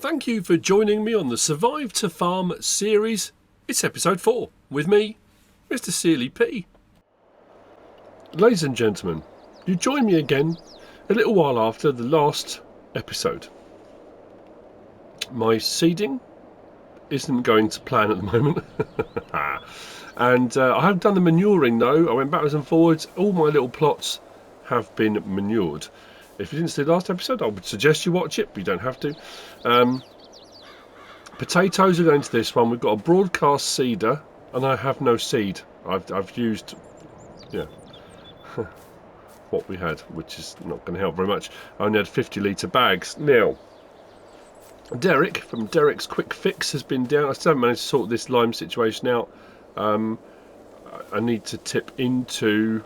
Thank you for joining me on the Survive to Farm series. It's episode 4 with me, MrSealyp. Ladies and gentlemen, you join me again a little while after the last episode. My seeding isn't going to plan at the moment. And I have done the manuring though. I went backwards and forwards. All my little plots have been manured. If you didn't see the last episode, I would suggest you watch it, but you don't have to. Potatoes are going to this one. We've got a broadcast seeder, and I have no seed. I've used, what we had, which is not going to help very much. I only had 50-litre bags. Now, Derek from Derek's Quick Fix has been down. I still haven't managed to sort this lime situation out. I need to tip into...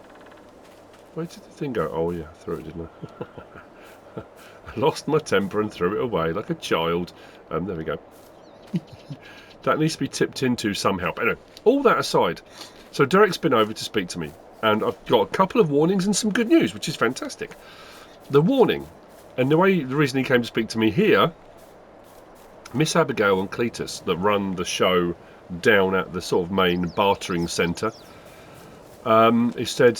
Where did the thing go? Oh yeah, I threw it, didn't I? I lost my temper and threw it away like a child. There we go. That needs to be tipped into somehow. But anyway, all that aside, so Derek's been over to speak to me, and I've got a couple of warnings and some good news, which is fantastic. The warning, and the reason he came to speak to me here, Miss Abigail and Cletus, that run the show down at the sort of main bartering centre, he said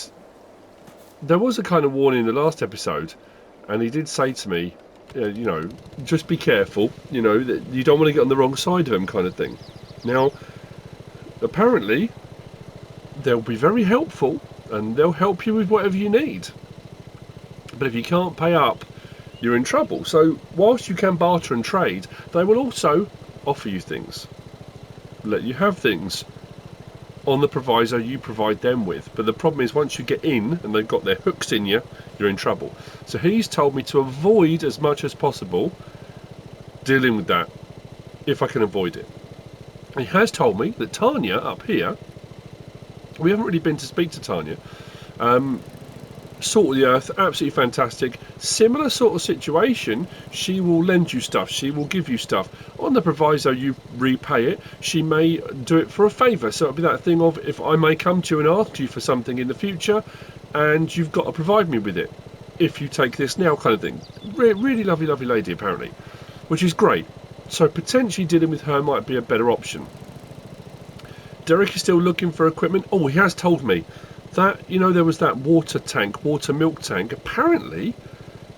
there was a kind of warning in the last episode, and he did say to me, just be careful, that you don't want to get on the wrong side of him, kind of thing. Now, apparently, they'll be very helpful, and they'll help you with whatever you need. But if you can't pay up, you're in trouble. So, whilst you can barter and trade, they will also offer you things, let you have things on the proviso you provide them with. But the problem is, once you get in and they've got their hooks in you, you're in trouble. So he's told me to avoid as much as possible dealing with that if I can avoid it. He has told me that Tanya up here, we haven't really been to speak to Tanya, Salt of the Earth, absolutely fantastic. Similar sort of situation, she will lend you stuff, she will give you stuff. On the proviso you repay it, she may do it for a favour. So it'll be that thing of, if I may come to you and ask you for something in the future, and you've got to provide me with it, if you take this now, kind of thing. Really lovely, lovely lady, apparently, which is great. So potentially dealing with her might be a better option. Derek is still looking for equipment. Oh, he has told me that, there was that water milk tank. Apparently,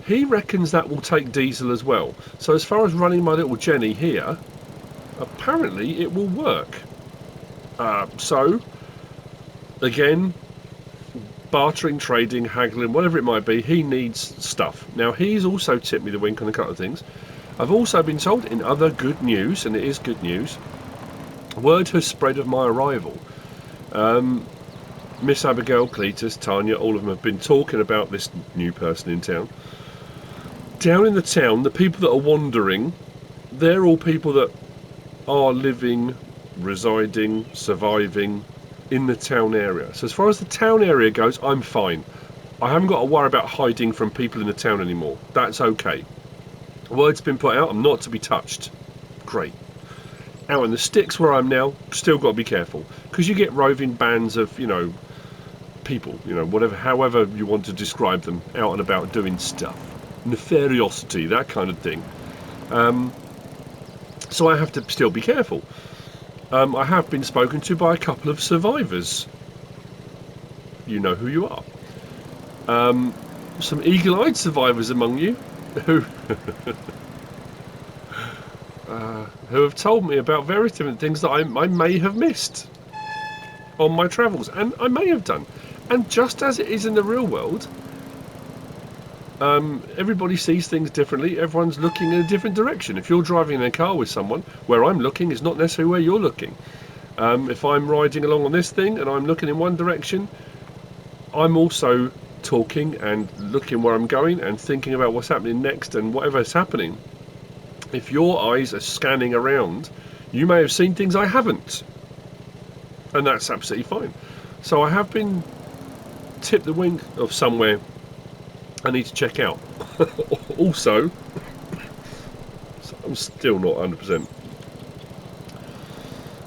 he reckons that will take diesel as well. So as far as running my little Jenny here, apparently it will work. So, again, bartering, trading, haggling, whatever it might be, he needs stuff. Now, he's also tipped me the wink on a couple of things. I've also been told, in other good news, and it is good news, word has spread of my arrival. Miss Abigail, Cletus, Tanya, all of them have been talking about this new person in town. Down in the town, the people that are wandering, they're all people that are living, residing, surviving in the town area. So as far as the town area goes, I'm fine. I haven't got to worry about hiding from people in the town anymore. That's okay. Word's been put out, I'm not to be touched. Great. Out in the sticks where I'm now, still got to be careful. Because you get roving bands of, people, whatever, however you want to describe them, out and about doing stuff. Nefariosity, that kind of thing. So I have to still be careful. I have been spoken to by a couple of survivors. You know who you are. Some eagle-eyed survivors among you who who have told me about various different things that I may have missed on my travels, and I may have done. And just as it is in the real world, everybody sees things differently. Everyone's looking in a different direction. If you're driving in a car with someone, where I'm looking is not necessarily where you're looking. If I'm riding along on this thing and I'm looking in one direction, I'm also talking and looking where I'm going and thinking about what's happening next and whatever's happening. If your eyes are scanning around, you may have seen things I haven't. And that's absolutely fine. So I have been tipped the wink of somewhere I need to check out. Also, I'm still not 100%.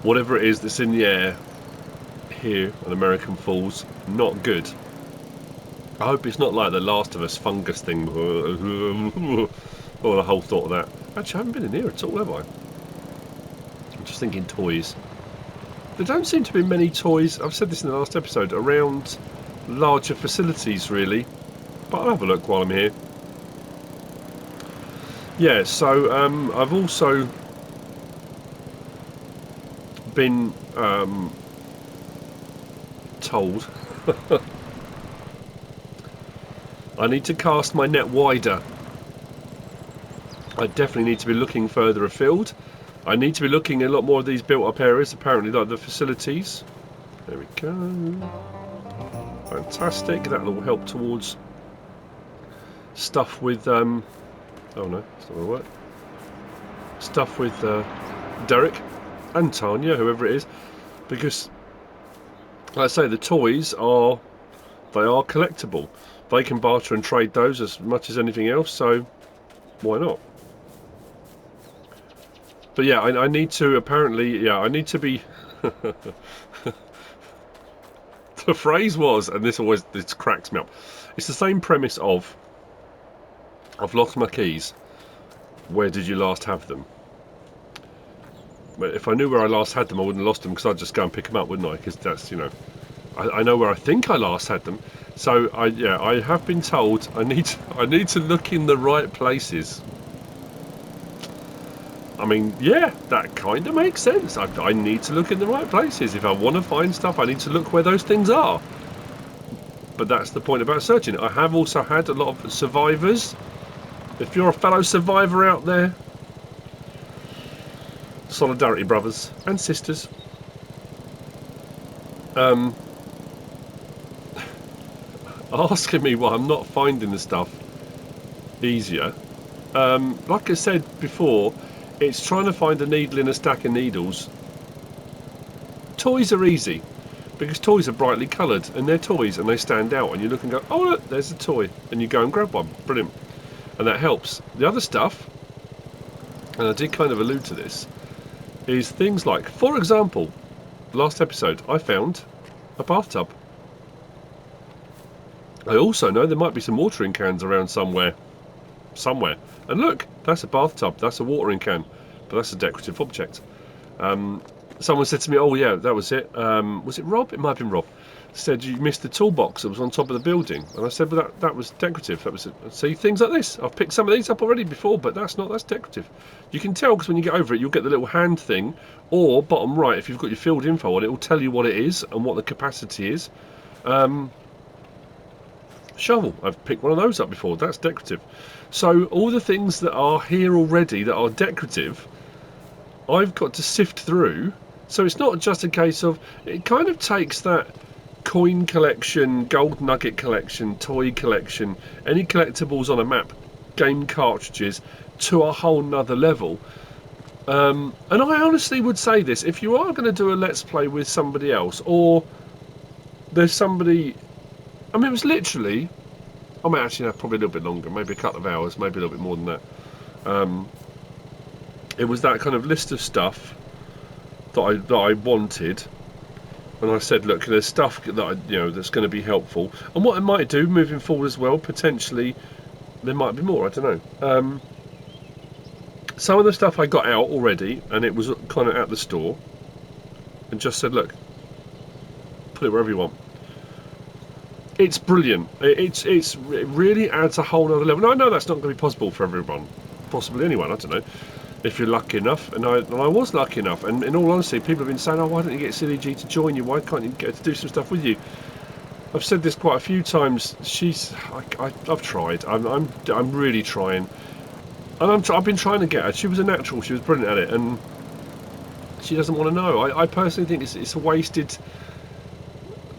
Whatever it is that's in the air here on American Falls, not good. I hope it's not like the Last of Us fungus thing, or the whole thought of that. Actually, I haven't been in here at all, have I? I'm just thinking toys. There don't seem to be many toys, I've said this in the last episode, around larger facilities really. But I'll have a look while I'm here. Yeah, so I've also been told I need to cast my net wider. I definitely need to be looking further afield. I need to be looking at a lot more of these built up areas, apparently, like the facilities. There we go. Fantastic. That'll all help towards stuff with oh no, that's not gonna work. Stuff with Derek and Tanya, whoever it is, because like I say, the toys are collectible. They can barter and trade those as much as anything else, so why not? But yeah, I need to apparently, yeah, I need to be. The phrase was, and this cracks me up. It's the same premise of, I've lost my keys. Where did you last have them? But if I knew where I last had them, I wouldn't have lost them, because I'd just go and pick them up, wouldn't I? Because that's, you know, I know where I think I last had them. So I have been told I need to look in the right places. I mean, yeah, that kind of makes sense. I need to look in the right places. If I want to find stuff, I need to look where those things are. But that's the point about searching. I have also had a lot of survivors. If you're a fellow survivor out there, solidarity, brothers and sisters. Asking me why I'm not finding the stuff easier. Like I said before, it's trying to find a needle in a stack of needles. Toys are easy because toys are brightly coloured and they're toys and they stand out, and you look and go, oh look, there's a toy, and you go and grab one. Brilliant. And that helps. The other stuff, and I did kind of allude to this, is things like, for example, last episode I found a bathtub. I also know there might be some watering cans around somewhere. And look, that's a bathtub, that's a watering can, but that's a decorative object. Someone said to me, oh yeah, that was it. Was it Rob? It might have been Rob. Said you missed the toolbox that was on top of the building. And I said, well, that was decorative. That was it. See, things like this. I've picked some of these up already before, but that's decorative. You can tell because when you get over it, you'll get the little hand thing, or bottom right, if you've got your field info on it, it will tell you what it is and what the capacity is. Shovel, I've picked one of those up before, that's decorative. So all the things that are here already that are decorative, I've got to sift through. So it's not just a case of, it kind of takes that coin collection, gold nugget collection, toy collection, any collectibles on a map, game cartridges, to a whole nother level. And I honestly would say this, if you are going to do a let's play with somebody else, or there's somebody, I mean, it was literally, I mean, actually, no, probably a little bit longer, maybe a couple of hours, maybe a little bit more than that. It was that kind of list of stuff that I wanted, and I said, look, there's stuff that that's going to be helpful, and what I might do moving forward as well. Potentially, there might be more. I don't know. Some of the stuff I got out already, and it was kind of at the store, and just said, look, put it wherever you want. It's brilliant. It really adds a whole other level. Now, I know that's not going to be possible for everyone, possibly anyone. I don't know. If you're lucky enough, and I was lucky enough, and in all honesty, people have been saying, oh, why don't you get SealyEG to join you? Why can't you get to do some stuff with you? I've said this quite a few times. I've tried. I'm really trying, and I've been trying to get her. She was a natural. She was brilliant at it, and she doesn't want to know. I personally think it's a wasted.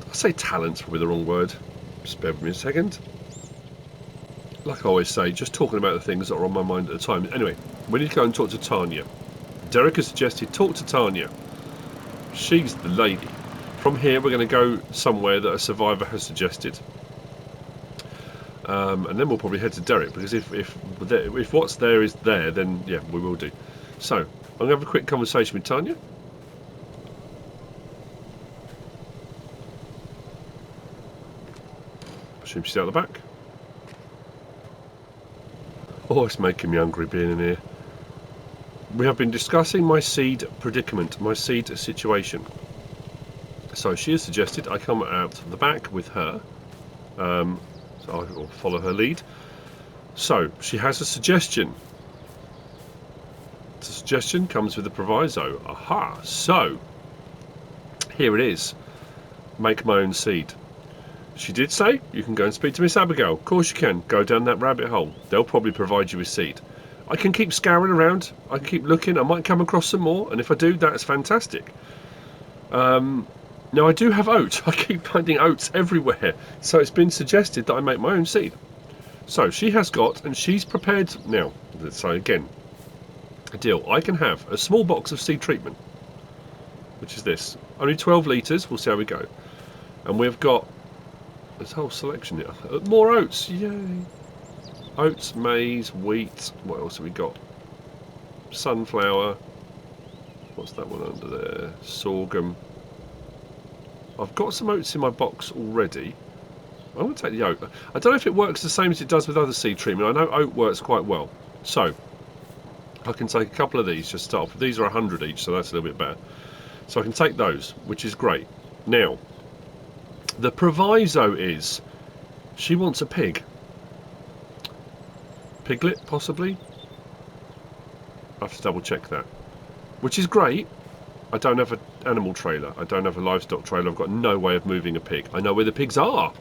I say talent's probably the wrong word. Just bear with me a second. Like I always say, just talking about the things that are on my mind at the time. Anyway, we need to go and talk to Tanya. Derek has suggested talk to Tanya. She's the lady. From here, we're going to go somewhere that a survivor has suggested. And then we'll probably head to Derek, because if what's there is there, then yeah, we will do. So, I'm going to have a quick conversation with Tanya. I assume she's out the back. Oh, it's making me hungry being in here. we have been discussing my seed predicament, my seed situation. So she has suggested I come out the back with her, so I will follow her lead. So she has a suggestion. The suggestion comes with a proviso. Aha! So here it is. Make my own seed. She did say you can go and speak to Miss Abigail. Of course you can. Go down that rabbit hole. They'll probably provide you with seed. I can keep scouring around. I can keep looking. I might come across some more, and if I do, that's fantastic. Now I do have oats. I keep finding oats everywhere. So it's been suggested that I make my own seed. So she has got, and she's prepared now. So again, a deal. I can have a small box of seed treatment, which is this. Only 12 litres. We'll see how we go. And we've got this whole selection here. More oats. Yay. Oats, maize, wheat. What else have we got? Sunflower. What's that one under there? Sorghum. I've got some oats in my box already. I'm going to take the oat. I don't know if it works the same as it does with other seed treatment. I know oat works quite well. So, I can take a couple of these, just start off. These are 100 each, so that's a little bit better. So I can take those, which is great. Now, the proviso is, she wants a pig. Piglet, possibly? I have to double check that. Which is great. I don't have an animal trailer. I don't have a livestock trailer. I've got no way of moving a pig. I know where the pigs are.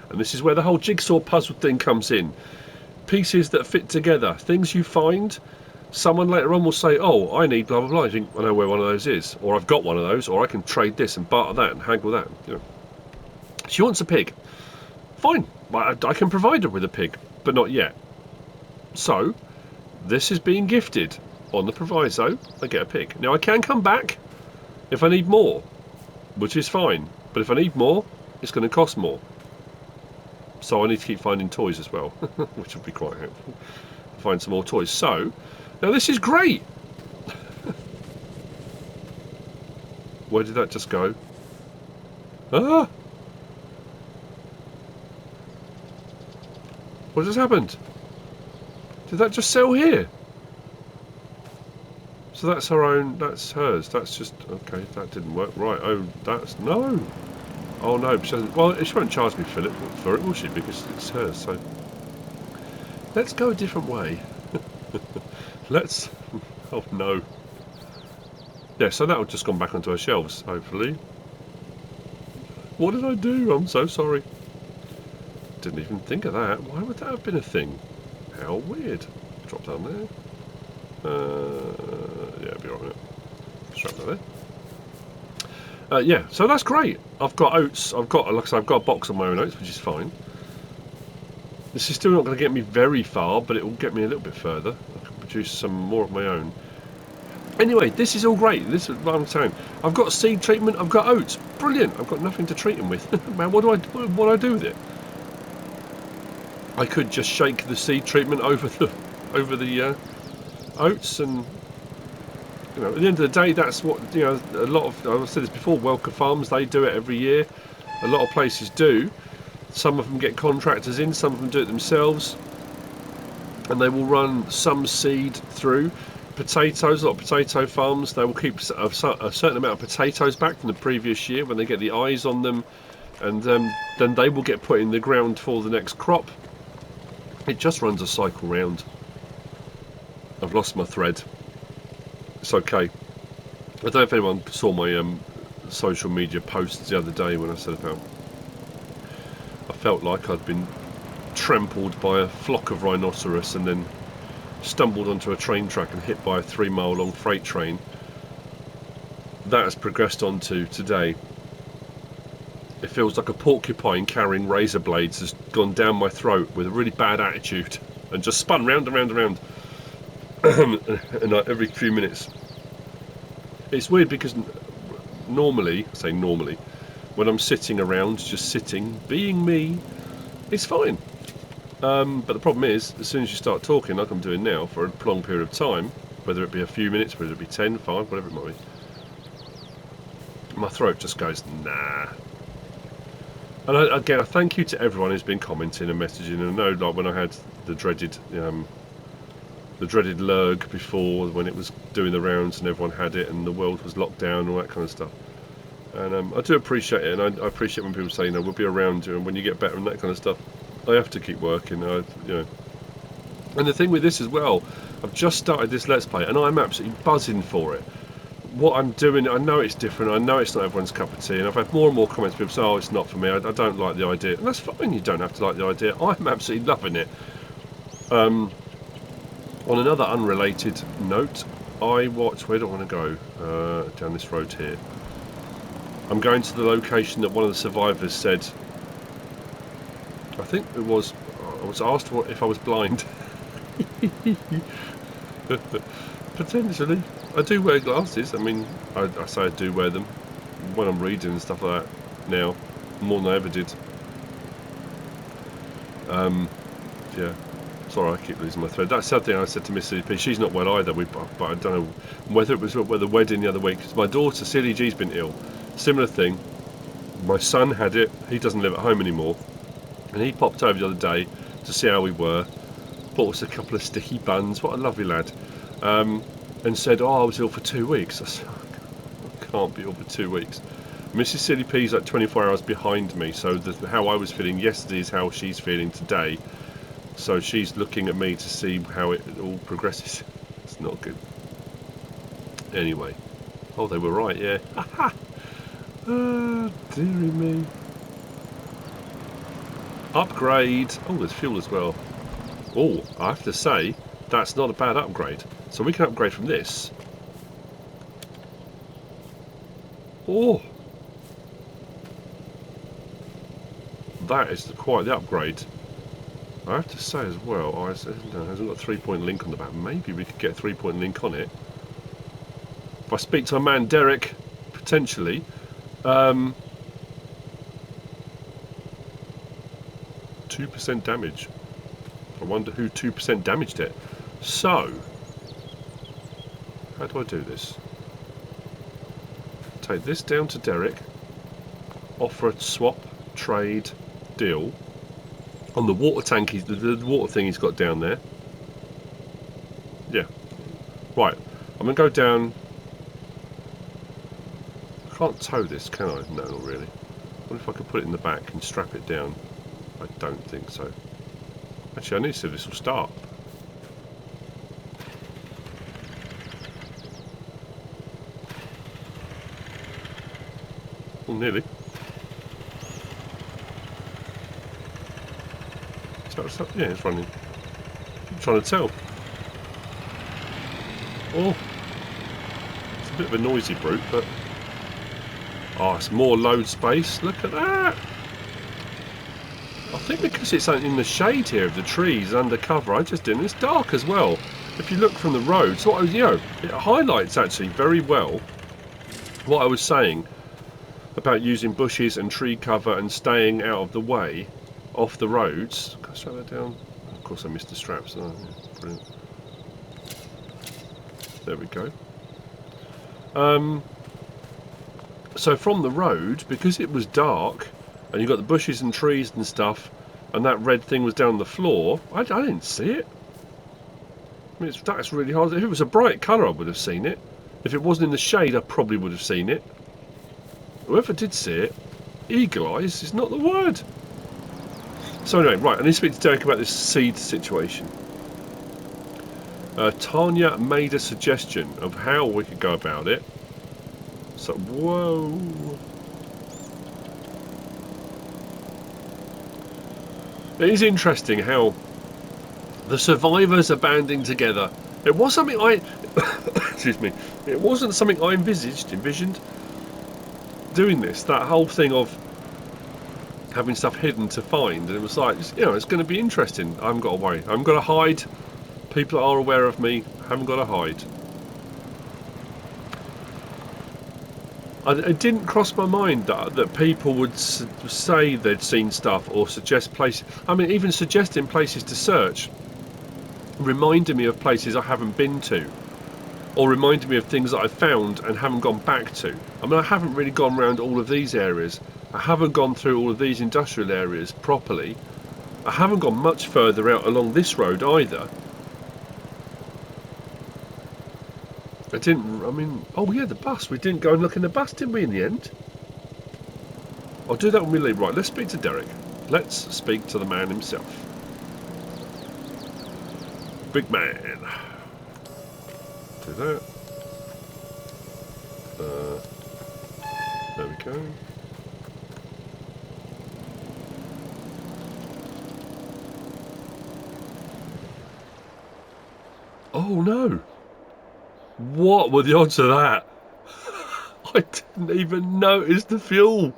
And this is where the whole jigsaw puzzle thing comes in. Pieces that fit together. Things you find. Someone later on will say, oh, I need blah, blah, blah. I think I know where one of those is. Or I've got one of those. Or I can trade this and barter that and haggle that. You know. She wants a pig. Fine. I can provide her with a pig. But not yet. So, this is being gifted. On the proviso, I get a pig. Now I can come back if I need more, which is fine. But if I need more, it's going to cost more. So I need to keep finding toys as well, which would be quite helpful. Find some more toys. So, now this is great. Where did that just go? Ah! What just happened? Did that just sell here? So that's her own, that's hers, that's just, okay, that didn't work, right, oh, that's, no, oh no, she doesn't, well, she won't charge me for it, will she, because it's hers, so, let's go a different way, let's, oh no, yeah, so that would just gone back onto her shelves, hopefully. What did I do? I'm so sorry. Didn't even think of that. Why would that have been a thing? How weird. Drop down there. Yeah, be alright. Strap that there. Yeah, so that's great. I've got oats. Like I said, I've got a box of my own oats, which is fine. This is still not going to get me very far, but it will get me a little bit further. I can produce some more of my own. Anyway, this is all great. This is what I'm saying. I've got seed treatment. I've got oats. Brilliant. I've got nothing to treat them with. Man, what do I do with it? I could just shake the seed treatment over the oats, and you know, at the end of the day, that's what, you know, a lot of, I've said this before, Welker Farms, they do it every year. A lot of places do. Some of them get contractors in, some of them do it themselves, and they will run some seed through. Potatoes, a lot of potato farms, they will keep a certain amount of potatoes back from the previous year when they get the eyes on them, and then they will get put in the ground for the next crop. It just runs a cycle round. I've lost my thread. It's okay. I don't know if anyone saw my social media posts the other day when I said about I felt like I'd been trampled by a flock of rhinoceros and then stumbled onto a train track and hit by a 3-mile long freight train. That has progressed on to today. It feels like a porcupine carrying razor blades has gone down my throat with a really bad attitude and just spun round and round and round and every few minutes. It's weird because normally, when I'm sitting around, just sitting, being me, it's fine. But the problem is, as soon as you start talking, like I'm doing now, for a prolonged period of time, whether it be a few minutes, whether it be 10, 5, whatever it might be, my throat just goes, nah. And again, I thank you to everyone who's been commenting and messaging. And I know, like when I had the dreaded the dreaded lurg before, when it was doing the rounds and everyone had it and the world was locked down and all that kind of stuff. And I do appreciate it, and I appreciate when people say, you know, we'll be around you, and when you get better and that kind of stuff. I have to keep working, you know. And the thing with this as well, I've just started this Let's Play, and I'm absolutely buzzing for it. What I'm doing, I know it's different, I know it's not everyone's cup of tea, and I've had more and more comments, people say, oh, it's not for me, I don't like the idea. And that's fine, you don't have to like the idea. I'm absolutely loving it. On another unrelated note, I watched, where do I want to go? Down this road here. I'm going to the location that one of the survivors said, I think it was, I was asked if I was blind. Potentially. I do wear glasses. I mean, I say I do wear them when I'm reading and stuff like that now, more than I ever did. Yeah. Sorry, I keep losing my thread. That's something I said to MrSealyp. She's not well either. But I don't know whether it was the wedding the other week. Because my daughter, SealyEG's been ill. Similar thing. My son had it. He doesn't live at home anymore. And he popped over the other day to see how we were. Bought us a couple of sticky buns. What a lovely lad. And said, oh, I was ill for 2 weeks. I said, I can't be ill for 2 weeks. MrSealyP's like 24 hours behind me. So how I was feeling yesterday is how she's feeling today. So she's looking at me to see how it all progresses. It's not good. Anyway. Oh, they were right, yeah. Oh, dearie me. Upgrade. Oh, there's fuel as well. Oh, I have to say, that's not a bad upgrade. So we can upgrade from this. Oh. That is quite the upgrade. I have to say as well, it hasn't got a 3-point link on the back. Maybe we could get a 3-point link on it. If I speak to a man, Derek, potentially. 2% damage. I wonder who 2% damaged it. So, how do I do this? Take this down to Derek. Offer a swap, trade, deal. On the water tank, the water thing he's got down there. Yeah. Right. I'm going to go down. I can't tow this, can I? No, not really. What if I could put it in the back and strap it down? I don't think so. Actually, I need to see if this will start. Oh, nearly. Yeah, it's running. I'm trying to tell. Oh, it's a bit of a noisy brute, but oh, it's more load space. Look at that. I think because it's in the shade here of the trees under cover, I just didn't. It's dark as well. If you look from the road, so you know, it highlights actually very well what I was saying about using bushes and tree cover and staying out of the way off the roads. Can I strap that down? Of course I missed the straps. Oh, yeah, brilliant. There we go. So from the road, because it was dark and you've got the bushes and trees and stuff, and that red thing was down the floor, I didn't see it. I mean, that's really hard. If it was a bright colour, I would have seen it. If it wasn't in the shade, I probably would have seen it. Whoever did see it, eagle eyes is not the word. So anyway, right, I need to speak to Derek about this seed situation. Tanya made a suggestion of how we could go about it. So, whoa. It is interesting how the survivors are banding together. It was something I... excuse me. It wasn't something I envisioned doing this. That whole thing of having stuff hidden to find. And it was like, you know, it's going to be interesting. I haven't got to worry. I haven't got to hide. People are aware of me. I haven't got to hide. It didn't cross my mind that people would say they'd seen stuff or suggest places. I mean, even suggesting places to search, reminding me of places I haven't been to, or reminding me of things that I found and haven't gone back to. I mean, I haven't really gone around all of these areas. I haven't gone through all of these industrial areas properly. I haven't gone much further out along this road either. I mean, oh yeah, the bus. We didn't go and look in the bus, did we, in the end? I'll do that when we leave. Right, let's speak to Derek. Let's speak to the man himself. Big man. Do that. There we go. Oh no! What were the odds of that? I didn't even notice the fuel.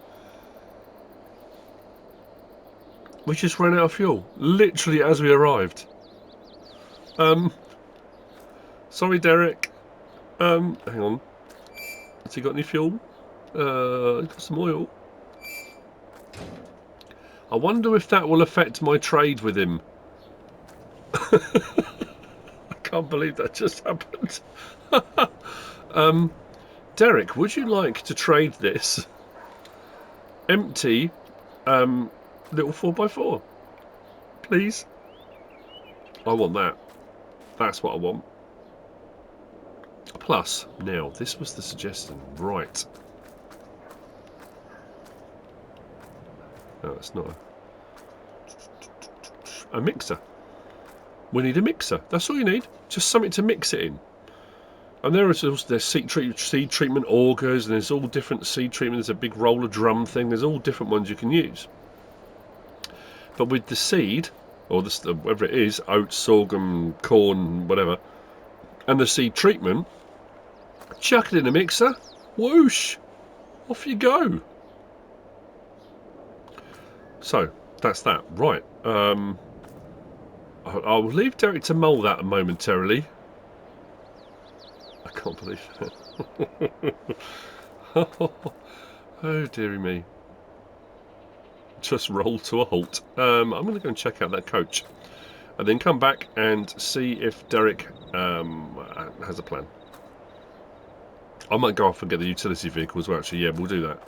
We just ran out of fuel, literally as we arrived. Sorry, Derek. Hang on. Has he got any fuel? He's got some oil. I wonder if that will affect my trade with him. I can't believe that just happened. Derek, would you like to trade this empty little 4x4? Please? I want that. That's what I want. Plus, now, this was the suggestion. Right. No, it's not a mixer. We need a mixer. That's all you need. Just something to mix it in. And there's seed treatment augers, and there's all different seed treatment. There's a big roller drum thing. There's all different ones you can use. But with the seed, or whatever it is, oats, sorghum, corn, whatever, and the seed treatment, chuck it in a mixer. Whoosh! Off you go. So that's that. Right. I'll leave Derek to mull that momentarily. I can't believe it. Oh, dearie me. Just roll to a halt. I'm going to go and check out that coach. And then come back and see if Derek has a plan. I might go off and get the utility vehicle as well, actually. Yeah, we'll do that.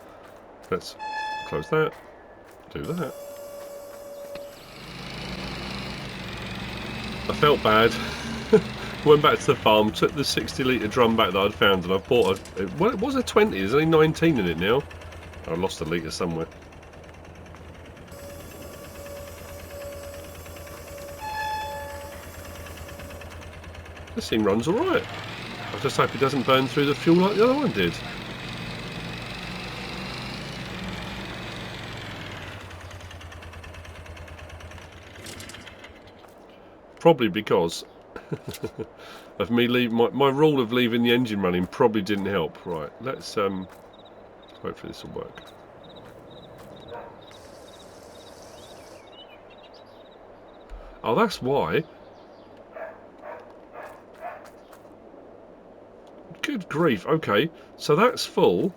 Let's close that. Do that. I felt bad. Went back to the farm, took the 60-litre drum back that I'd found, and I bought a... Well, it was a 20. There's only 19 in it now. I lost a litre somewhere. This thing runs alright. I just hope it doesn't burn through the fuel like the other one did. Probably because of me leaving my rule of leaving the engine running probably didn't help. Right, let's hopefully this will work. Oh, that's why. Good grief. Okay, so that's full,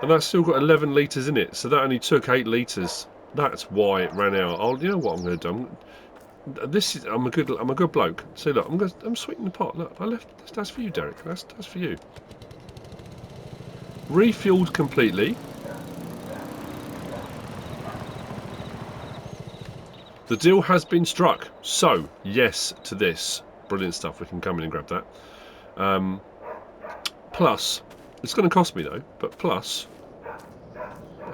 and that's still got 11 litres in it. So that only took 8 litres. That's why it ran out. Oh, you know what I'm going to do? I'm a good bloke. See, look, I'm sweetening the pot. Look, I left. That's for you, Derek. That's for you. Refueled completely. The deal has been struck. So yes to this. Brilliant stuff. We can come in and grab that. Plus, it's going to cost me though. But plus.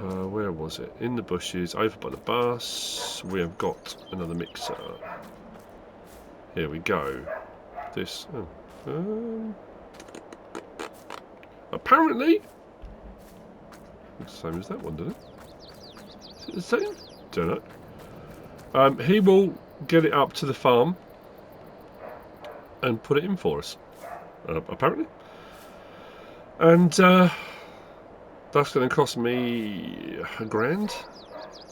Where was it? In the bushes, over by the bus. We have got another mixer. Here we go. This. Apparently. Looks the same as that one, doesn't it? Is it the same? Don't know. He will get it up to the farm and put it in for us. Apparently. And. That's going to cost me £1,000.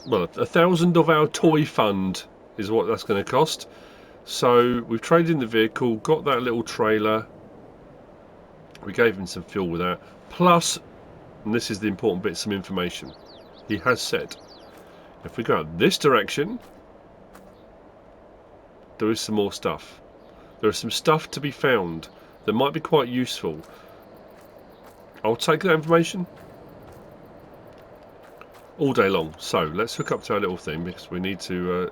Well, 1,000 of our toy fund is what that's going to cost. So we've traded in the vehicle, got that little trailer. We gave him some fuel with that. Plus, and this is the important bit, some information. He has said, if we go out this direction, there is some more stuff. There is some stuff to be found that might be quite useful. I'll take that information all day long. So let's hook up to our little thing because we need to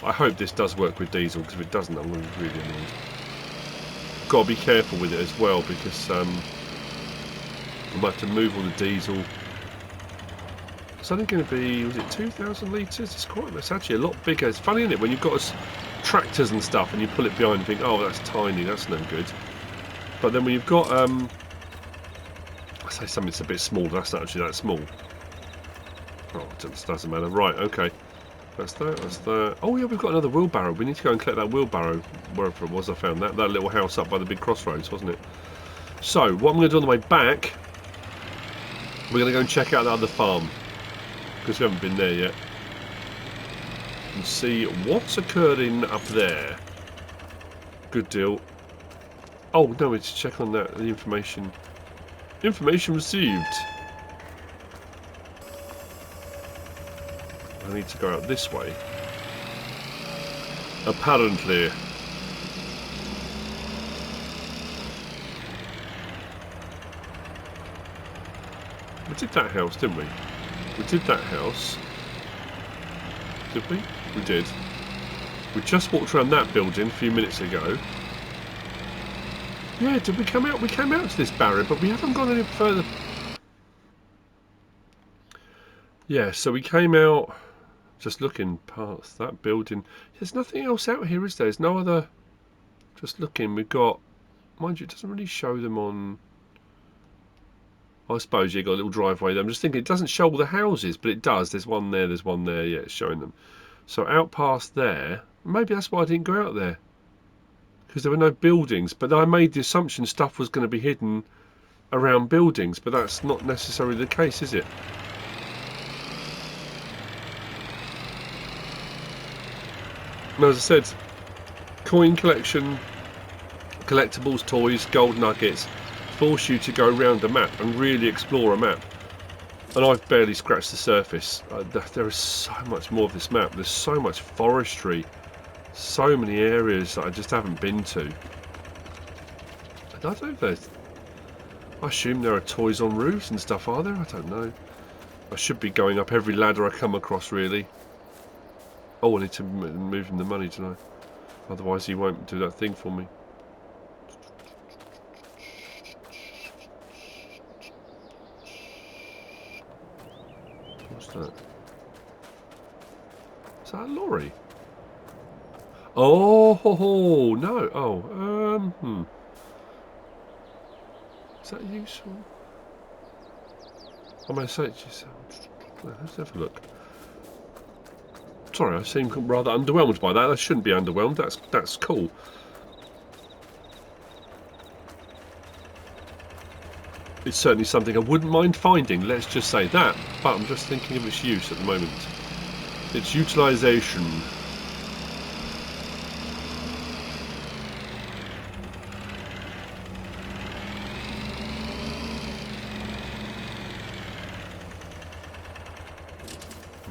I hope this does work with diesel, because if it doesn't I'm going to be really annoyed. got to be careful with it as well, because I might have to move all the diesel. It's only going to be, was it 2,000 litres? It's actually a lot bigger. It's funny, isn't it, when you've got tractors and stuff and you pull it behind and think, oh, that's tiny, that's no good. But then when you've got, I say something that's a bit small, that's not actually that small. Oh, it doesn't matter. Right, okay. That's that, that's that. Oh yeah, we've got another wheelbarrow. We need to go and collect that wheelbarrow, wherever it was I found that. That little house up by the big crossroads, wasn't it? So, what I'm going to do on the way back, we're going to go and check out that other farm, because we haven't been there yet, and see what's occurring up there. Good deal. Oh no, we need to check on that, the information. Information received. I need to go out this way. Apparently. We did that house, didn't we? We did that house. Did we? We did. We just walked around that building a few minutes ago. Yeah, did we come out? We came out to this barrier, but we haven't gone any further. Yeah, so we came out just looking past that building. There's nothing else out here, is there? There's no other. Just looking, we've got. Mind you, it doesn't really show them on. I suppose you've got a little driveway there. I'm just thinking it doesn't show all the houses, but it does. There's one there, there's one there. Yeah, it's showing them. So out past there, maybe that's why I didn't go out there. Because there were no buildings. But I made the assumption stuff was going to be hidden around buildings. But that's not necessarily the case, is it? And as I said, coin collection, collectibles, toys, gold nuggets, force you to go around the map and really explore a map. And I've barely scratched the surface. There is so much more of this map. There's so much forestry, so many areas that I just haven't been to. I don't know if there's... I assume there are toys on roofs and stuff, are there? I don't know. I should be going up every ladder I come across, really. Oh, I need to move him the money tonight. Otherwise he won't do that thing for me. What's that? Is that a lorry? Oh, no. Oh, Is that useful? I may say it just... Let's have a look. Sorry, I seem rather underwhelmed by that. I shouldn't be underwhelmed. That's cool. It's certainly something I wouldn't mind finding, let's just say that. But I'm just thinking of its use at the moment. Its utilisation.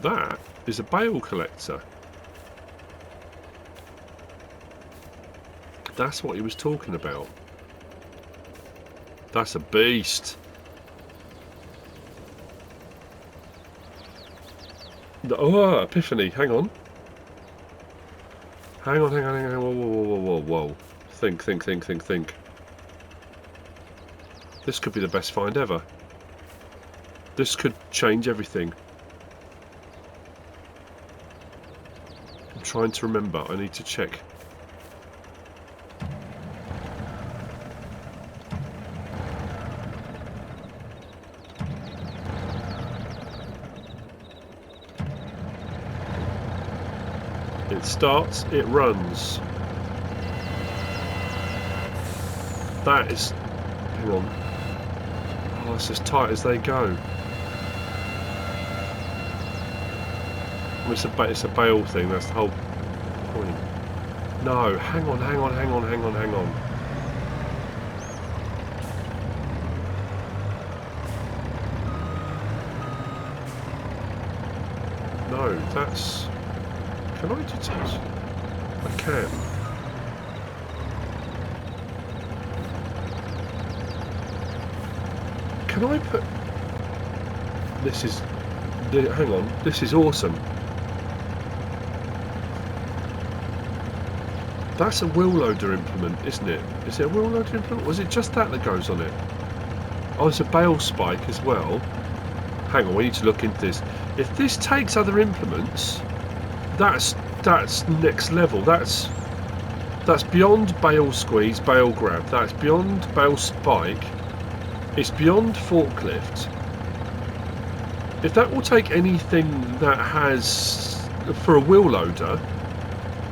That is a bale collector. That's what he was talking about. That's a beast. Oh, epiphany. Hang on. Hang on. Whoa. Think. This could be the best find ever. This could change everything. I'm trying to remember. I need to check. It starts, it runs. That is... Hang on. Oh, it's as tight as they go. It's a bale thing, that's the whole point. No, hang on. No, that's... Can I detach? I can. Can I put... This is... Hang on, this is awesome. That's a wheel loader implement, isn't it? Is it a wheel loader implement? Was it just that goes on it? Oh, it's a bale spike as well. Hang on, we need to look into this. If this takes other implements, that's next level. That's beyond bale squeeze, bale grab. That's beyond bale spike. It's beyond forklift. If that will take anything that has for a wheel loader,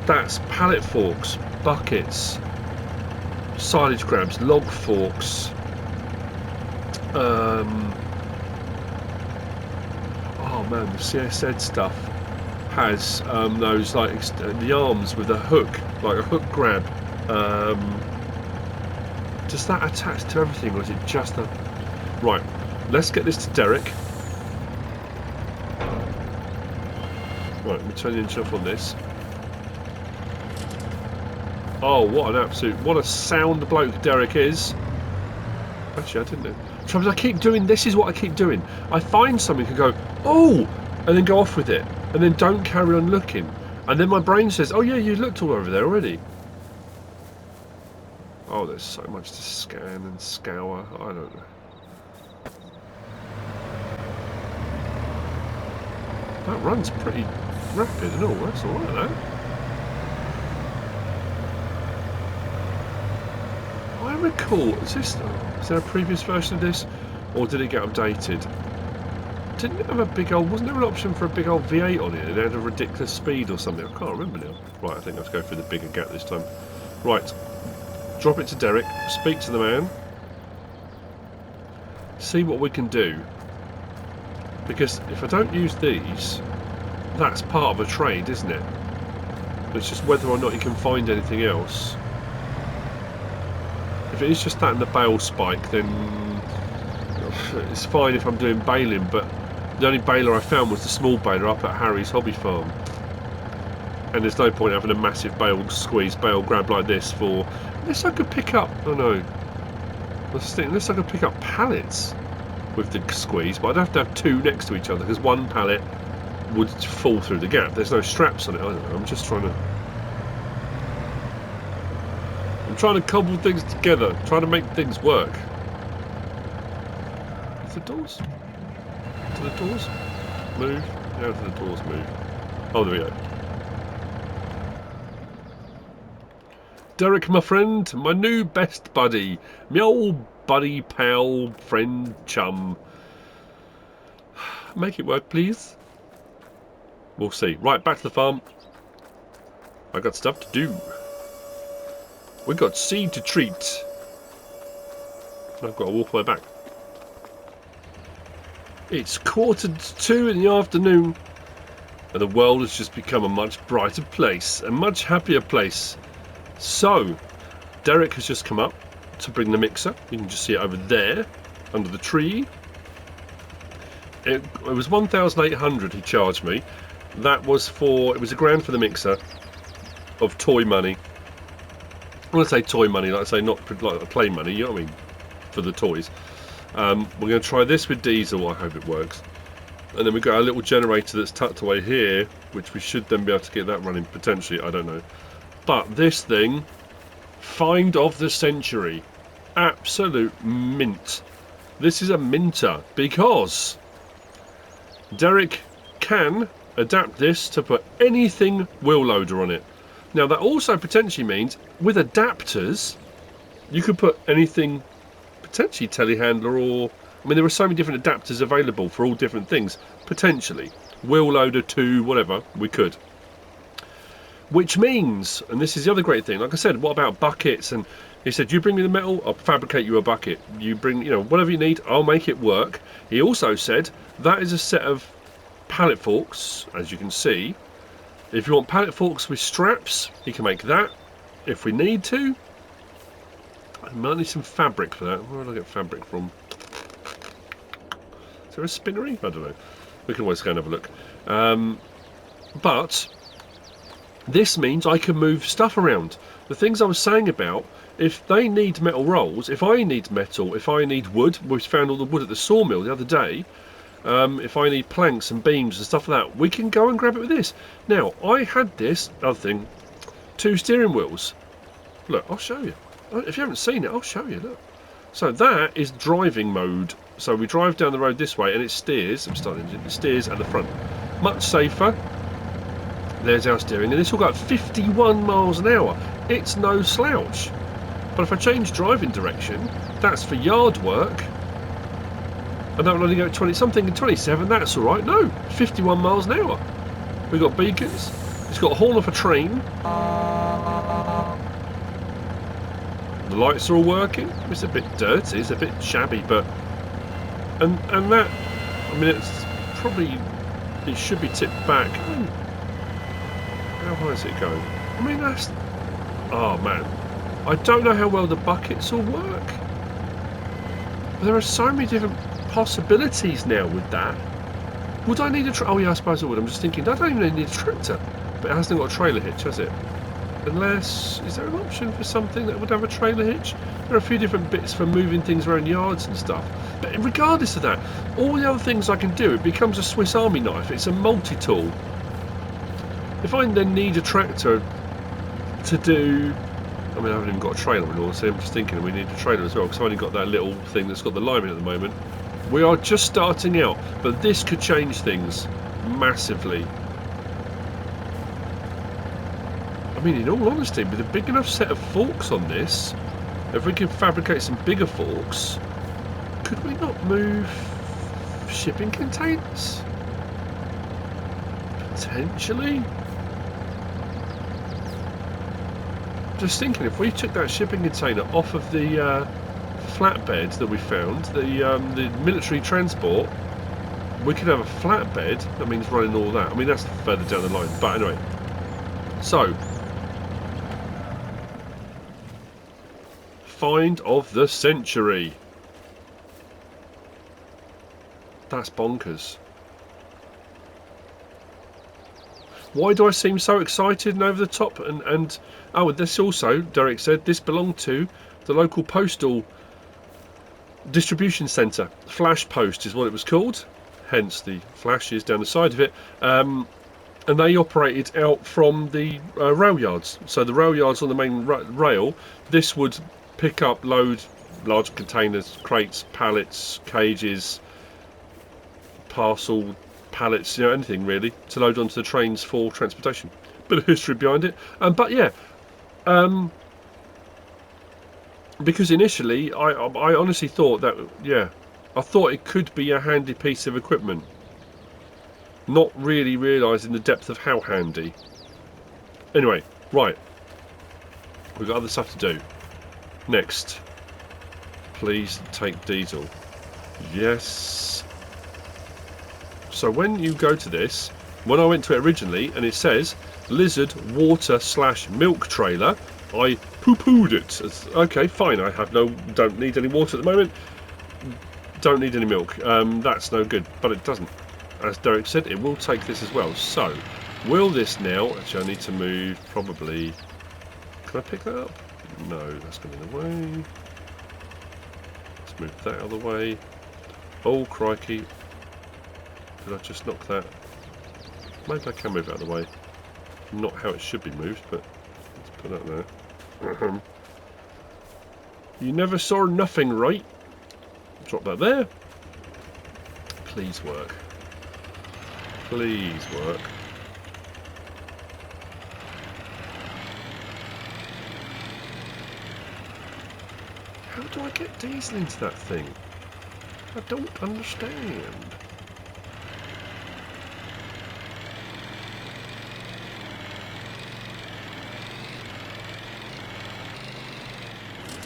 that's pallet forks, buckets, silage grabs, log forks. Oh man, the CSZ stuff has those like the arms with a hook, like a hook grab. Does that attach to everything, or is it just a... Right, let's get this to Derek. Right, let me turn the engine off on this. Oh, what a sound bloke Derek is. Actually, I didn't know. Trouble is, I keep doing, this is what I keep doing. I find something and go, oh, and then go off with it, and then don't carry on looking. And then my brain says, oh yeah, you looked all over there already. Oh, there's so much to scan and scour. I don't know. That runs pretty rapid and all. That's all right, though. I recall, is there a previous version of this, or did it get updated? Didn't it have a big old, wasn't there an option for a big old V8 on it? It had a ridiculous speed or something. I can't remember now. Right, I think let's go for the bigger gap this time. Right, drop it to Derek, speak to the man, see what we can do. Because if I don't use these, that's part of a trade, isn't it? It's just whether or not you can find anything else. If it is just that and the bale spike, then it's fine if I'm doing baling, but the only baler I found was the small baler up at Harry's Hobby Farm. And there's no point having a massive bale squeeze, bale grab like this for... Unless I could pick up... Oh no. Unless I could pick up pallets with the squeeze, but I'd have to have two next to each other, because one pallet would fall through the gap. There's no straps on it. I don't know. I'm just trying to... I'm trying to cobble things together, trying to make things work. Is the doors? Do the doors move? How do the doors move? Oh, there we go. Derek, my friend, my new best buddy, my old buddy, pal, friend, chum. Make it work, please. We'll see. Right, back to the farm. I got stuff to do. We got seed to treat. I've got to walk my back. It's 1:45 in the afternoon, and the world has just become a much brighter place, a much happier place. So, Derek has just come up to bring the mixer. You can just see it over there, under the tree. It was 1,800 he charged me. That was for, it was £1,000 for the mixer of toy money. When I say toy money, like I say, not like play money, you know what I mean, for the toys. We're going to try this with diesel. I hope it works. And then we've got our little generator that's tucked away here, which we should then be able to get that running potentially. I don't know. But this thing, find of the century, absolute mint. This is a minter because Derek can adapt this to put anything wheel loader on it. Now that also potentially means with adapters you could put anything, potentially telehandler, or I mean there are so many different adapters available for all different things. Potentially wheel loader to whatever we could. Which means, and this is the other great thing, like I said, what about buckets? And he said, you bring me the metal, I'll fabricate you a bucket. You bring, you know, whatever you need, I'll make it work. He also said that is a set of pallet forks, as you can see. If you want pallet forks with straps, he can make that if we need to. I might need some fabric for that. Where will I get fabric from? Is there a spinnery? I don't know. We can always go and have a look. But this means I can move stuff around. The things I was saying about, if they need metal rolls, if I need metal, if I need wood, we found all the wood at the sawmill the other day. If I need planks and beams and stuff like that, we can go and grab it with this. Now, I had this other thing 2 steering wheels. Look, I'll show you. If you haven't seen it, I'll show you. Look. So that is driving mode. So we drive down the road this way and it steers. I'm starting the engine. It steers at the front. Much safer. There's our steering. And this will go at 51 miles an hour. It's no slouch. But if I change driving direction, that's for yard work. And that will only go at 20 something and 27. That's all right. No, 51 miles an hour. We've got beacons. It's got a horn off a train. The lights are all working. It's a bit dirty. It's a bit shabby, but and that. I mean, it's probably it should be tipped back. Ooh. How high is it going? I mean, that's. Oh man, I don't know how well the buckets will work. But there are so many different possibilities now with that. Would I need a oh yeah, I suppose I would. I'm just thinking I don't even need a tractor, but it hasn't got a trailer hitch, has it? Unless, is there an option for something that would have a trailer hitch? There are a few different bits for moving things around yards and stuff. But regardless of that, all the other things I can do, it becomes a Swiss Army knife. It's a multi-tool. If I then need a tractor to do, I mean I haven't even got a trailer and all, so I'm just thinking we need a trailer as well, because I've only got that little thing that's got the lime in at the moment. We are just starting out, but this could change things massively. I mean, in all honesty, with a big enough set of forks on this, if we can fabricate some bigger forks, could we not move shipping containers? Potentially. Just thinking, if we took that shipping container off of the flatbed that we found, the military transport, we could have a flatbed. That means running all that. I mean, that's further down the line. But anyway, so find of the century. That's bonkers. Why do I seem so excited and over the top? And oh, this also, Derek said, this belonged to the local postal distribution centre. Flash Post is what it was called, hence the flashes down the side of it. And they operated out from the rail yards. So the rail yards on the main rail, this would pick up, load large containers, crates, pallets, cages, parcel pallets, you know, anything really, to load onto the trains for transportation. Bit of history behind it. But yeah, because initially I honestly thought that, yeah, I thought it could be a handy piece of equipment, not really realising the depth of how handy. Anyway, right, we've got other stuff to do. Next, please take diesel. Yes. So when you go to this, when I went to it originally and it says lizard water / milk trailer, I poo-pooed it. It's, okay, fine, I have don't need any water at the moment, don't need any milk. That's no good, but it doesn't. As Derek said, it will take this as well. So will this now, actually I need to move probably, can I pick that up? No, that's going in the way. Let's move that out of the way. Oh crikey, did I just knock that? Maybe I can move it out of the way. Not how it should be moved, but let's put that there. You never saw nothing, right? Drop that there. Please work. Please work. How do I get diesel into that thing? I don't understand.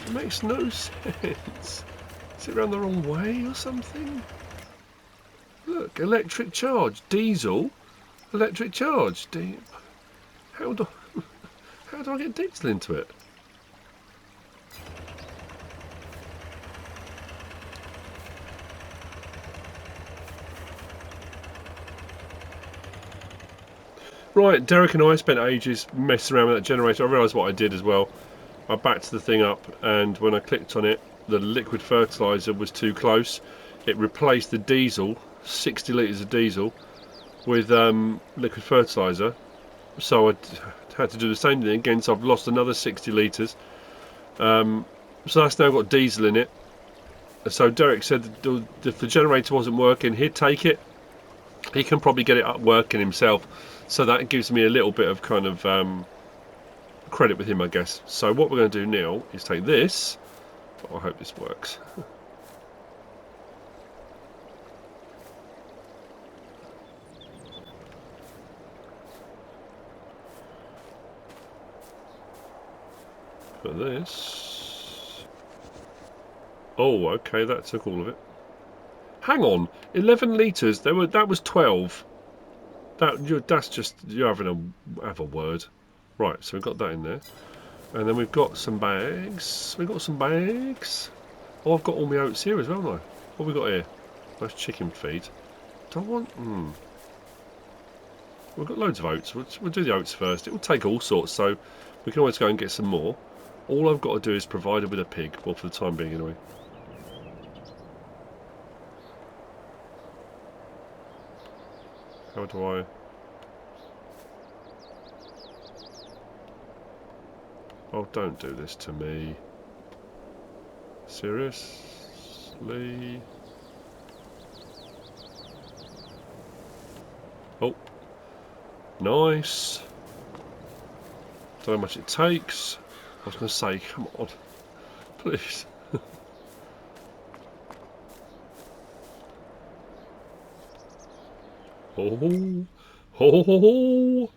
It makes no sense. Is it around the wrong way or something? Look, electric charge, diesel, electric charge. How do I get diesel into it? Right, Derek and I spent ages messing around with that generator. I realised what I did as well. I backed the thing up, and when I clicked on it, the liquid fertiliser was too close. It replaced the diesel, 60 litres of diesel, with liquid fertiliser. So I had to do the same thing again, so I've lost another 60 litres. So that's now got diesel in it. So Derek said that if the generator wasn't working, he'd take it. He can probably get it up working himself. So that gives me a little bit of kind of credit with him, I guess. So what we're going to do now is take this. I hope this works. Put this. Oh, okay, that took all of it. Hang on, 11 litres. That was 12. That's just you're having a word. Right, so we've got that in there, and then we've got some bags. We've got some bags. Oh, I've got all my oats here as well now. What have we got here? That's chicken feed. Do I want? We've got loads of oats. We'll do the oats first. It will take all sorts, so we can always go and get some more. All I've got to do is provide it with a pig, well, for the time being anyway. How do I... Oh, don't do this to me. Seriously? Oh. Nice. Don't know how much it takes. I was going to say, come on. Please. Oh.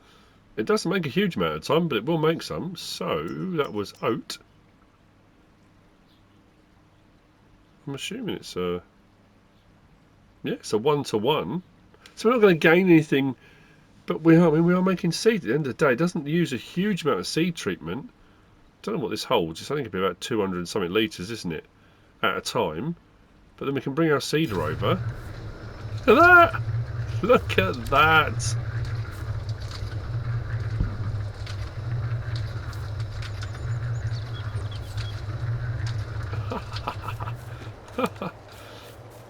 It doesn't make a huge amount of time, but it will make some. So, that was oat. I'm assuming it's a... Yeah, it's a 1-to-1. So we're not going to gain anything, but we are making seed at the end of the day. It doesn't use a huge amount of seed treatment. Don't know what this holds. It's only going to be about 200 and something litres, isn't it? At a time. But then we can bring our seeder over. Look at that! Look at that!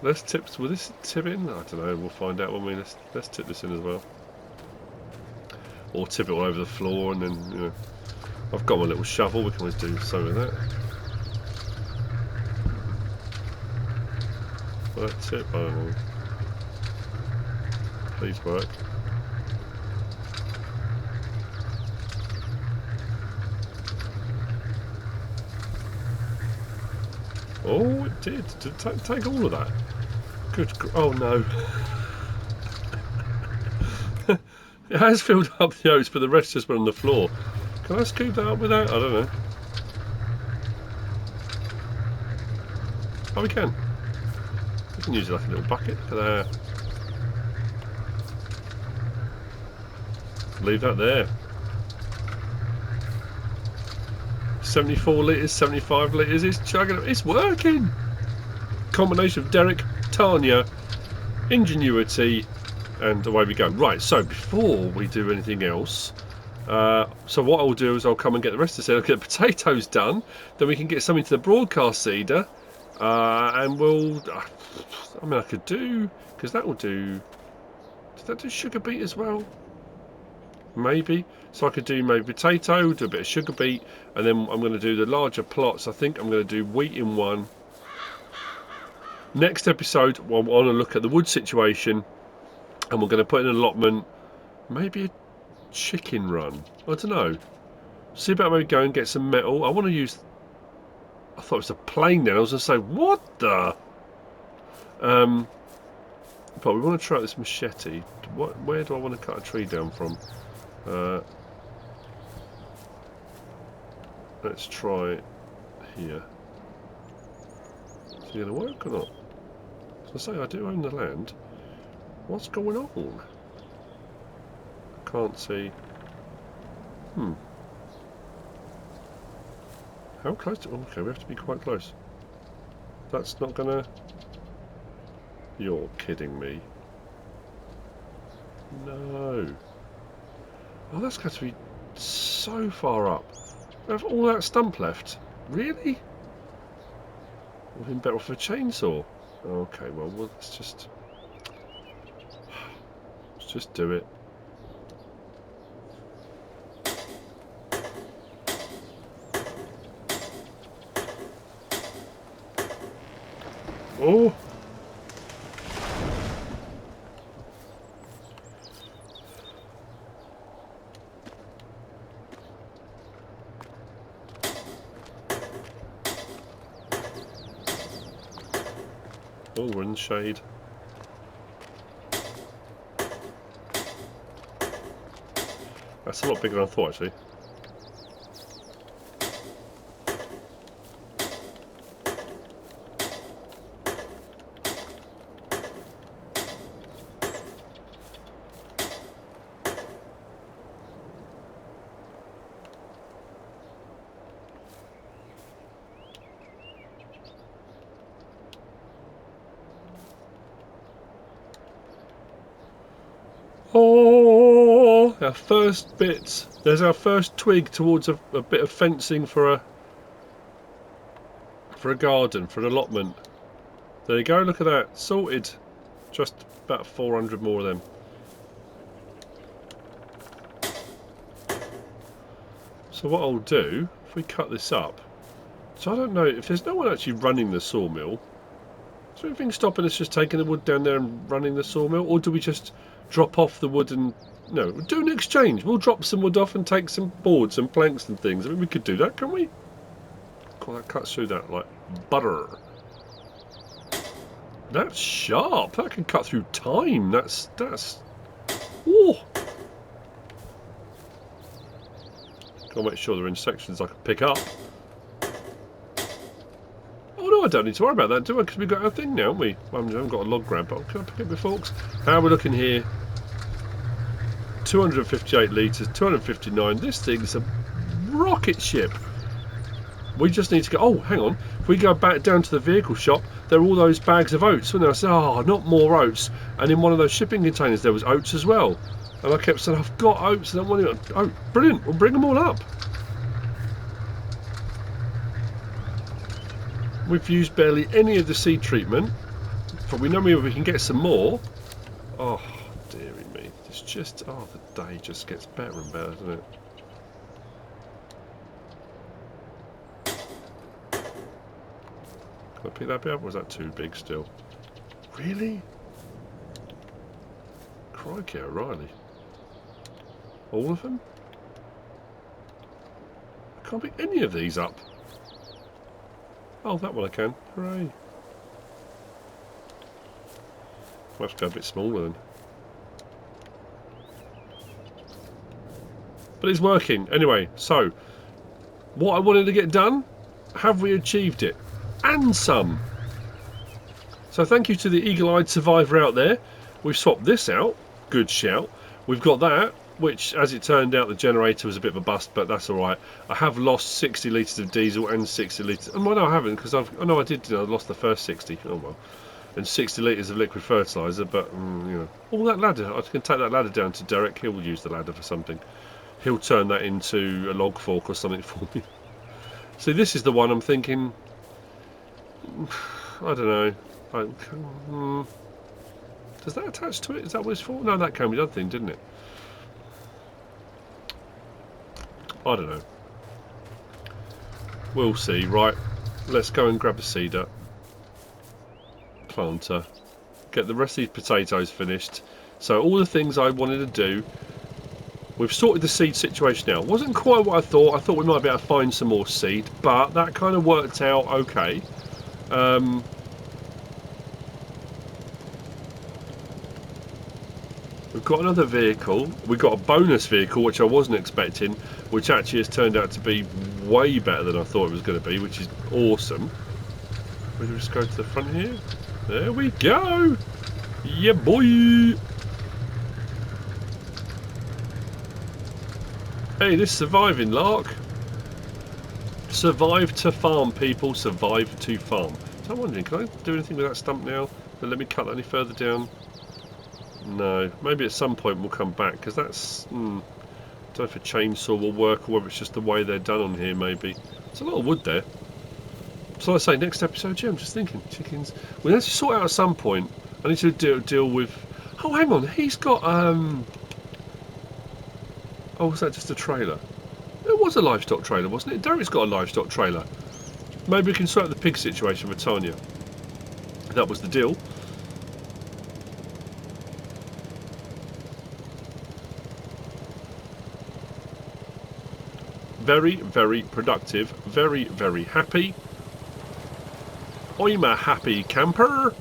Let's tip. Will this tip in? I don't know. We'll find out when we let's tip this in as well, or tip it all over the floor, and then you know, I've got my little shovel. We can always do some of that. Will that tip? I don't know. Please work. Oh, it did. Did it take all of that? Good. Oh no. It has filled up the oats, but the rest just went on the floor. Can I scoop that up with that? I don't know. Oh, we can. We can use it like a little bucket. Look at that. Leave that there. 74 litres, 75 litres, it's chugging, it's working! Combination of Derek, Tanya, ingenuity, and away we go. Right, so before we do anything else, so what I'll do is I'll come and get the rest of the seed, I'll get the potatoes done, then we can get something to the broadcast seeder, and we'll, I mean I could do, because that will do, does that do sugar beet as well? Maybe. So I could do maybe potato, do a bit of sugar beet, and then I'm going to do the larger plots. I think I'm going to do wheat in one. Next episode, we'll want to look at the wood situation, and we're going to put in an allotment, maybe a chicken run. I don't know. See about maybe go and get some metal. I want to use... I thought it was a plane then. I was going to say, what the... But we want to try out this machete. Where do I want to cut a tree down from? Let's try here. Is it going to work or not? As I say, I do own the land. What's going on? I can't see. How close to... Okay, we have to be quite close. That's not gonna... You're kidding me. No. Oh, that's got to be so far up. We have all that stump left. Really? We've been better off a chainsaw. Okay, well, let's just do it. Oh! Oh, we're in the shade. That's a lot bigger than I thought, actually. Oh, our first bit. There's our first twig towards a bit of fencing for a garden, for an allotment. There you go. Look at that, sorted. Just about 400 more of them. So what I'll do, if we cut this up. So I don't know if there's no one actually running the sawmill. Is there anything stopping us just taking the wood down there and running the sawmill, or do we just drop off the wood and no, do an exchange? We'll drop some wood off and take some boards and planks and things. I mean, we could do that, can't we? God, that cuts through that like butter. That's sharp. That can cut through time. That's. Oh. Gotta make sure they're in sections I can pick up. Oh no, I don't need to worry about that, do I? Because we've got our thing now, haven't we? I haven't got a log grab, but can I pick up my forks? How are we looking here? 258 litres, 259. This thing's a rocket ship. We just need to go. Oh, hang on. If we go back down to the vehicle shop, there are all those bags of oats. And I said, oh, not more oats. And in one of those shipping containers, there was oats as well. And I kept saying, I've got oats. And I want it. Oh, brilliant. We'll bring them all up. We've used barely any of the seed treatment, but we know we can get some more. Oh, dearie me. It's just, oh, the day just gets better and better, doesn't it? Can I pick that bit up, or is that too big still? Really? Crikey, O'Reilly. All of them? I can't pick any of these up. Oh, that one I can. Hooray. I'll have to go a bit smaller then. But it's working. Anyway, so, what I wanted to get done, have we achieved it? And some. So thank you to the eagle-eyed survivor out there. We've swapped this out. Good shout. We've got that, which, as it turned out, the generator was a bit of a bust, but that's all right. I have lost 60 litres of diesel and 60 litres. Oh, no, I haven't, because I did. I lost the first 60. Oh well. And 60 litres of liquid fertiliser, but you know. Oh, that ladder. I can take that ladder down to Derek. He'll use the ladder for something. He'll turn that into a log fork or something for me. See, this is the one I'm thinking. I don't know. Does that attach to it? Is that what it's for? No, that came with the other thing, didn't it? I don't know. We'll see. Right, let's go and grab a seeder, planter, get the rest of these potatoes finished. So all the things I wanted to do, we've sorted the seed situation out. Wasn't quite what I thought. I thought we might be able to find some more seed, but that kind of worked out okay. We've got another vehicle. We've got a bonus vehicle, which I wasn't expecting, which actually has turned out to be way better than I thought it was going to be, which is awesome. We'll just go to the front here. There we go. Yeah, boy. Hey, this surviving lark. Survive to farm, people. Survive to farm. So I'm wondering, can I do anything with that stump now? Let me cut that any further down. No, maybe at some point we'll come back, because that's, I don't know if a chainsaw will work or whether it's just the way they're done on here, maybe. There's a lot of wood there. So like I say, next episode, yeah, I'm just thinking, chickens. We need to sort out at some point. I need to deal with, oh, hang on, he's got, oh, was that just a trailer? It was a livestock trailer, wasn't it? Derek's got a livestock trailer. Maybe we can sort out the pig situation with Tanya. that was the deal. Very, very productive. Very, very happy. I'm a happy camper.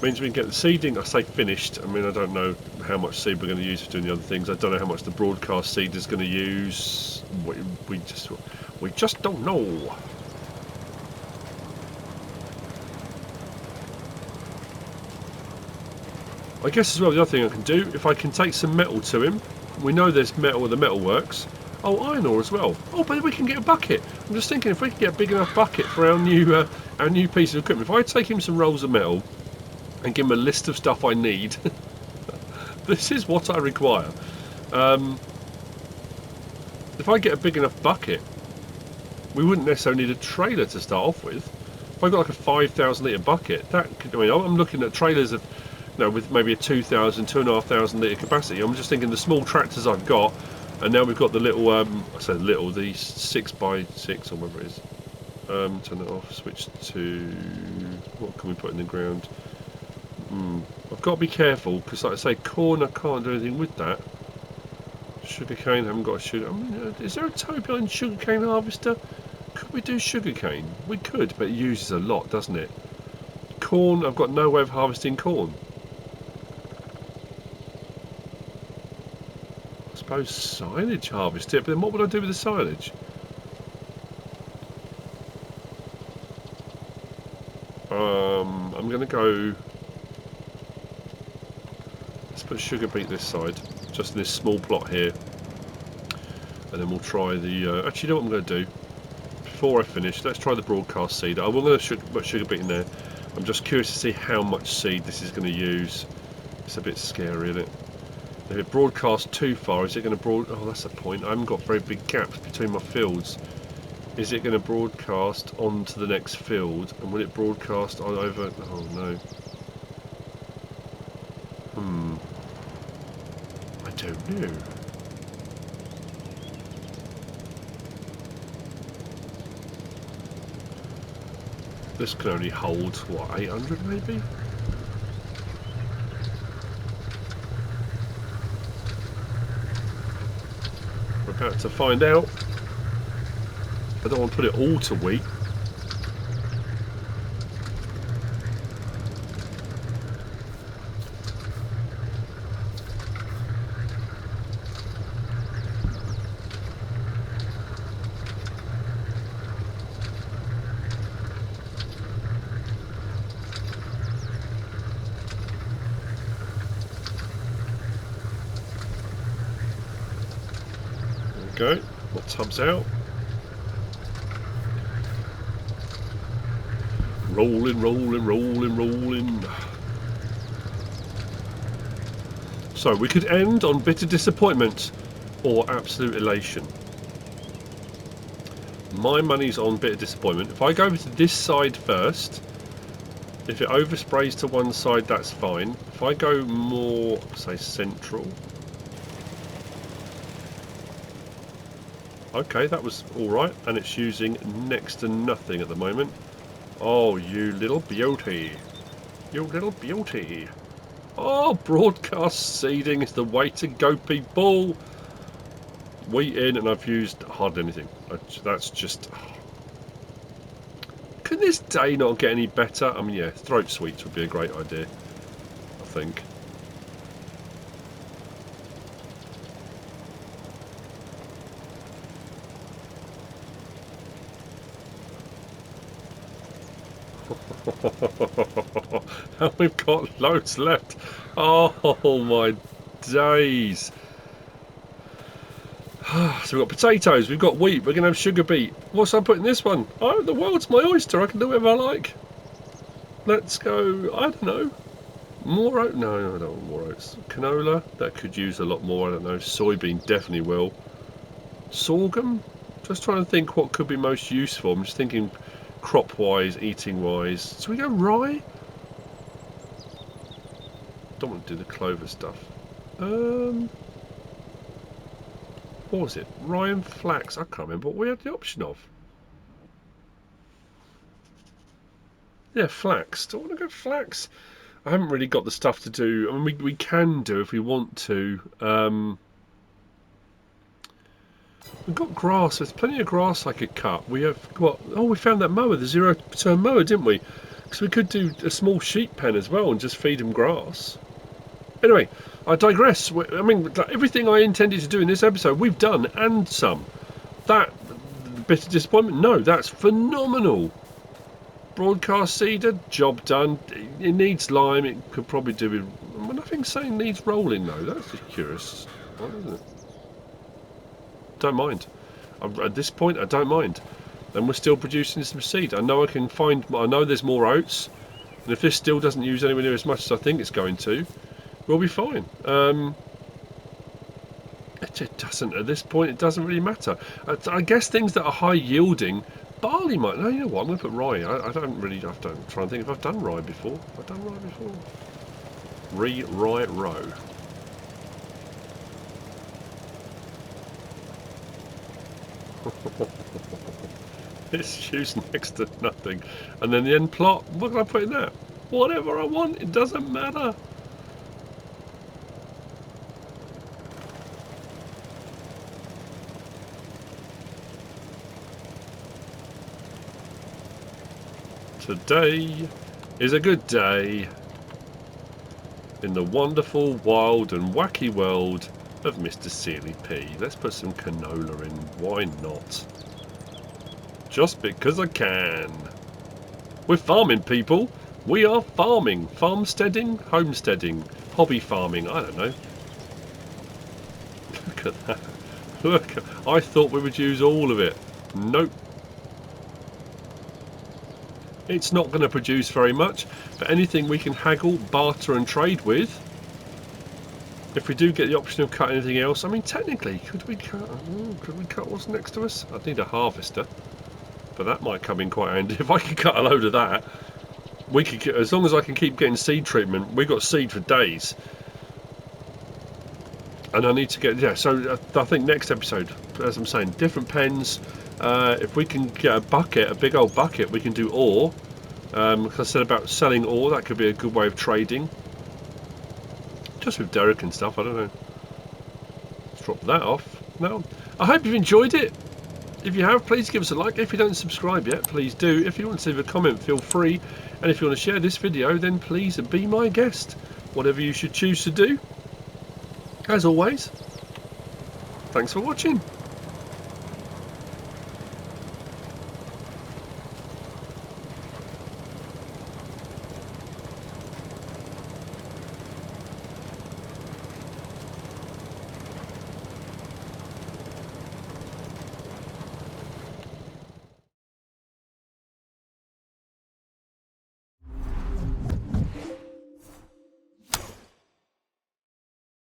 Means we can get the seeding, I say finished. I mean, I don't know how much seed we're going to use for doing the other things. I don't know how much the broadcast seed is going to use. We just don't know. I guess as well, the other thing I can do, if I can take some metal to him, we know there's metal where the metal works. Oh, iron ore as well. Oh, but we can get a bucket. I'm just thinking if we can get a big enough bucket for our new piece of equipment. If I take him some rolls of metal and give him a list of stuff I need, this is what I require. If I get a big enough bucket, we wouldn't necessarily need a trailer to start off with. If I got like a 5,000 litre bucket, that could, I mean, I'm looking at trailers of, you know, with maybe a 2,000, 2,500 litre capacity. I'm just thinking the small tractors I've got, and now we've got the little, I say little, the 6x6 or whatever it is. Turn it off, switch to, what can we put in the ground? I've got to be careful, because like I say, corn, I can't do anything with that. Sugarcane, haven't got a sugar. I mean, is there a tow behind sugarcane harvester? Could we do sugarcane? We could, but it uses a lot, doesn't it? Corn, I've got no way of harvesting corn. I suppose silage harvest it, but then what would I do with the silage? I'm going to go... Let's put sugar beet this side, just in this small plot here. And then we'll try the... actually, you know what I'm going to do? Before I finish, let's try the broadcast seed. I will going to put sugar beet in there. I'm just curious to see how much seed this is going to use. It's a bit scary, isn't it? If it broadcasts too far, is it going to Oh, that's the point. I haven't got very big gaps between my fields. Is it going to broadcast onto the next field? And will it broadcast on over... Oh, no. I don't know. This can only hold, what, 800 maybe? We're about to find out. I don't want to put it all to wheat. There we go. My tub's out. Rolling, rolling, rolling, rolling. So we could end on bitter disappointment or absolute elation. My money's on bitter disappointment. If I go over to this side first, if it oversprays to one side, that's fine. If I go more, say, central. Okay, that was alright, and it's using next to nothing at the moment. Oh, you little beauty. You little beauty. Oh, broadcast seeding is the way to go, people. Wheat in, and I've used hardly anything. That's just... Can this day not get any better? I mean, yeah, throat sweets would be a great idea, I think. And we've got loads left. Oh my days. So we've got potatoes, we've got wheat, we're going to have sugar beet. What's I put in this one? Oh, the world's my oyster, I can do whatever I like. Let's go, I don't know. More oats? No, I don't want more oats. Canola, that could use a lot more, I don't know. Soybean definitely will. Sorghum? Just trying to think what could be most useful. I'm just thinking crop-wise, eating-wise. So we go rye? Don't want to do the clover stuff. What was it? Rye and flax. I can't remember what we had the option of. Yeah, flax. Do I want to go flax? I haven't really got the stuff to do. I mean, we can do if we want to. We've got grass. There's plenty of grass I could cut. We have what? Oh, we found that mower, the zero-turn mower, didn't we? Because we could do a small sheep pen as well and just feed them grass. Anyway, I digress. I mean, everything I intended to do in this episode, we've done, and some. That bit of disappointment? No, that's phenomenal. Broadcast seeder, job done. It needs lime. It could probably do with... Well, nothing's saying needs rolling, though. That's just curious. What is it? Don't mind. At this point, I don't mind. And we're still producing some seed. I know I can find... I know there's more oats. And if this still doesn't use anywhere near as much as I think it's going to, we'll be fine. It doesn't... At this point, it doesn't really matter. I guess things that are high yielding... Barley might... No, you know what? I'm going to put rye. I don't really... I'm trying to think if I've done rye before. Have I done rye before? Rye row. It's used next to nothing. And then the end plot, what can I put in that? Whatever I want, it doesn't matter. Today is a good day in the wonderful, wild and wacky world of MrSealyP. Let's put some canola in. Why not? Just because I can. We're farming, people. We are farming. Farmsteading, homesteading, hobby farming. I don't know. Look at that. Look. I thought we would use all of it. Nope. It's not going to produce very much, but anything we can haggle, barter and trade with, if we do get the option of cutting anything else, I mean, technically, could we cut what's next to us? I'd need a harvester, but that might come in quite handy. If I could cut a load of that, we could, as long as I can keep getting seed treatment, we've got seed for days. And I need to get, yeah, so I think next episode, as I'm saying, different pens. If we can get a bucket, a big old bucket, we can do ore. Like I said about selling ore, that could be a good way of trading. Just with Derek and stuff, I don't know. Let's drop that off. No, I hope you've enjoyed it. If you have, please give us a like. If you don't subscribe yet, please do. If you want to leave a comment, feel free. And if you want to share this video, then please be my guest. Whatever you should choose to do. As always, thanks for watching.